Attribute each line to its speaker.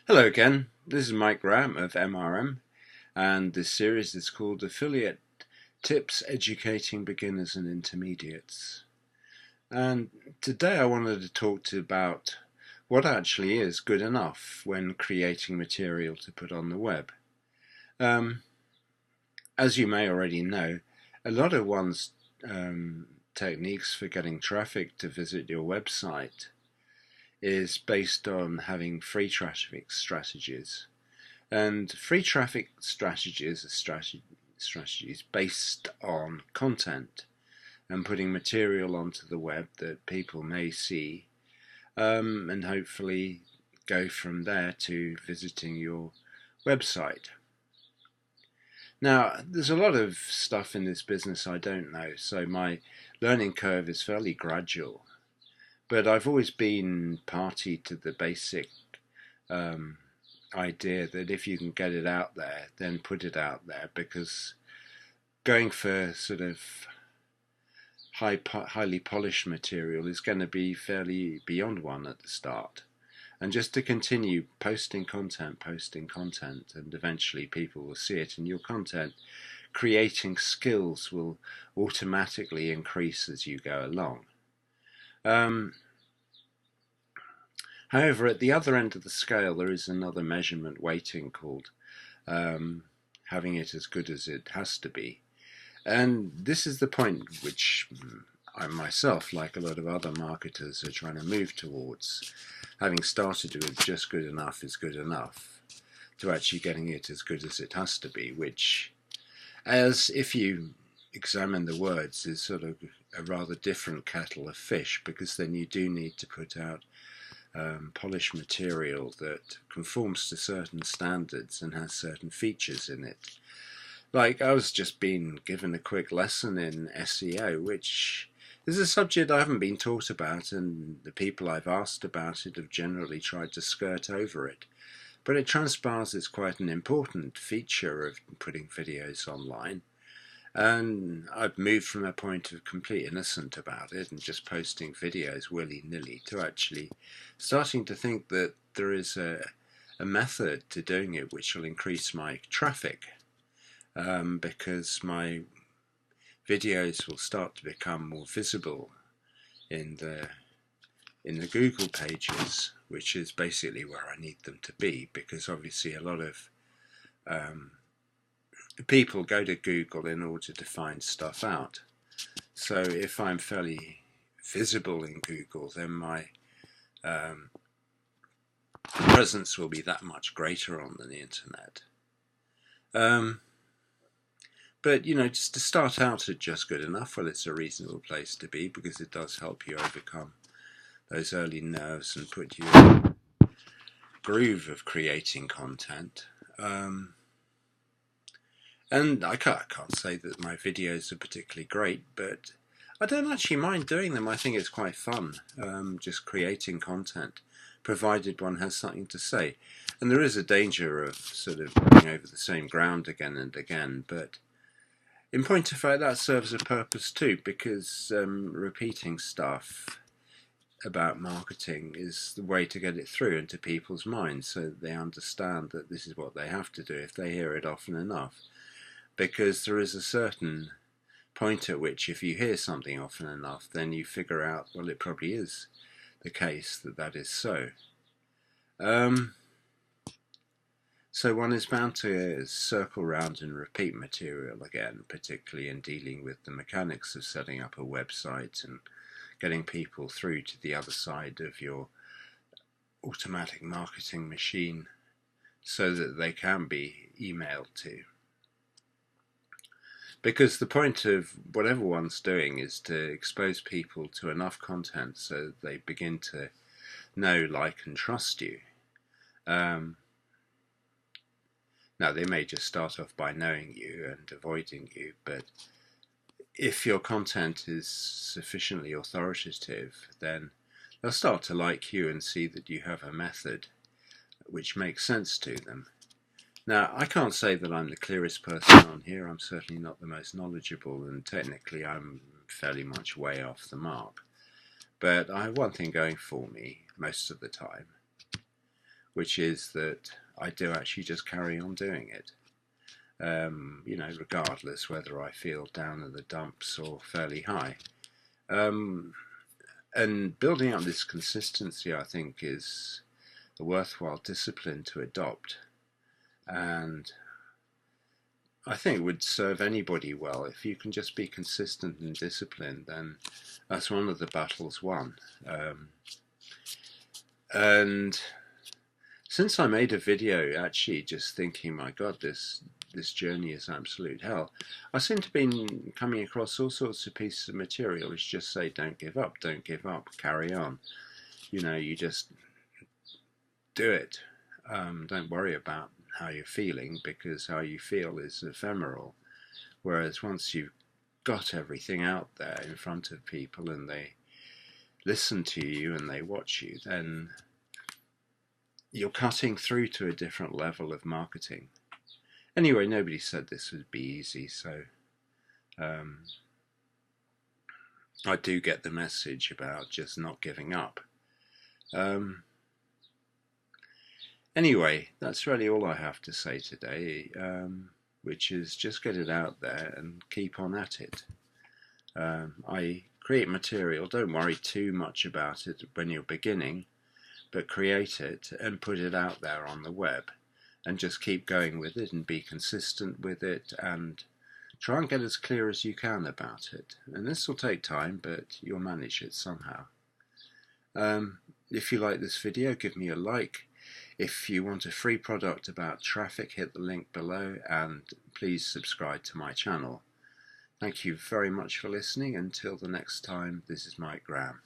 Speaker 1: Hello again, this is Mike Graham of MRM, and this series is called Affiliate Tips Educating Beginners and Intermediates. And today I wanted to talk to you about what actually is good enough when creating material to put on the web. As you may already know, a lot of one's techniques for getting traffic to visit your website is based on having free traffic strategies. And free traffic strategies are strategies based on content and putting material onto the web that people may see, and hopefully go from there to visiting your website. Now, there's a lot of stuff in this business I don't know, so my learning curve is fairly gradual. But I've always been party to the basic idea that if you can get it out there, then put it out there, because going for sort of highly polished material is going to be fairly beyond one at the start. And just to continue posting content, and eventually people will see it, and your content creating skills will automatically increase as you go along. However, at the other end of the scale, there is another measurement weighting called having it as good as it has to be. And this is the point which I myself, like a lot of other marketers, are trying to move towards. Having started with just good enough is good enough, to actually getting it as good as it has to be, which, as if you examine the words, is sort of a rather different kettle of fish, because then you do need to put out polished material that conforms to certain standards and has certain features in it. Like, I was just being given a quick lesson in SEO, which is a subject I haven't been taught about, and the people I've asked about it have generally tried to skirt over it. But it transpires it's quite an important feature of putting videos online. And I've moved from a point of complete innocence about it and just posting videos willy-nilly to actually starting to think that there is a method to doing it which will increase my traffic, because my videos will start to become more visible in the Google pages, which is basically where I need them to be, because obviously a lot of people go to Google in order to find stuff out. So if I'm fairly visible in Google, then my presence will be that much greater on the internet. But, just to start out at just good enough, well, it's a reasonable place to be, because it does help you overcome those early nerves and put you in a groove of creating content. And I can't say that my videos are particularly great, but I don't actually mind doing them. I think it's quite fun, just creating content, provided one has something to say. And there is a danger of sort of going over the same ground again and again, but in point of fact, that serves a purpose too, because repeating stuff about marketing is the way to get it through into people's minds, so that they understand that this is what they have to do if they hear it often enough. Because there is a certain point at which, if you hear something often enough, then you figure out, well, it probably is the case that that is so. So one is bound to circle round and repeat material again, particularly in dealing with the mechanics of setting up a website and getting people through to the other side of your automatic marketing machine so that they can be emailed to. Because the point of whatever one's doing is to expose people to enough content so that they begin to know, like, and trust you. Now, they may just start off by knowing you and avoiding you, but if your content is sufficiently authoritative, then they'll start to like you and see that you have a method which makes sense to them. Now, I can't say that I'm the clearest person on here. I'm certainly not the most knowledgeable, and technically I'm fairly much way off the mark. But I have one thing going for me most of the time, which is that I do actually just carry on doing it. Regardless whether I feel down in the dumps or fairly high. And building up this consistency, I think, is a worthwhile discipline to adopt. And I think it would serve anybody well. If you can just be consistent and disciplined, then that's one of the battles won. And since I made a video actually just thinking, my God, this journey is absolute hell, I seem to be coming across all sorts of pieces of material which just say, don't give up, carry on. You just do it. Don't worry about how you're feeling, because how you feel is ephemeral. Whereas once you've got everything out there in front of people and they listen to you and they watch you, then you're cutting through to a different level of marketing. Anyway, nobody said this would be easy, so I do get the message about just not giving up. Anyway, that's really all I have to say today, which is just get it out there and keep on at it. I create material, don't worry too much about it when you're beginning, but create it and put it out there on the web, and just keep going with it and be consistent with it and try and get as clear as you can about it. And this will take time, but you'll manage it somehow. If you like this video, give me a like. If you want a free product about traffic, hit the link below, and please subscribe to my channel. Thank you very much for listening. Until the next time, this is Mike Graham.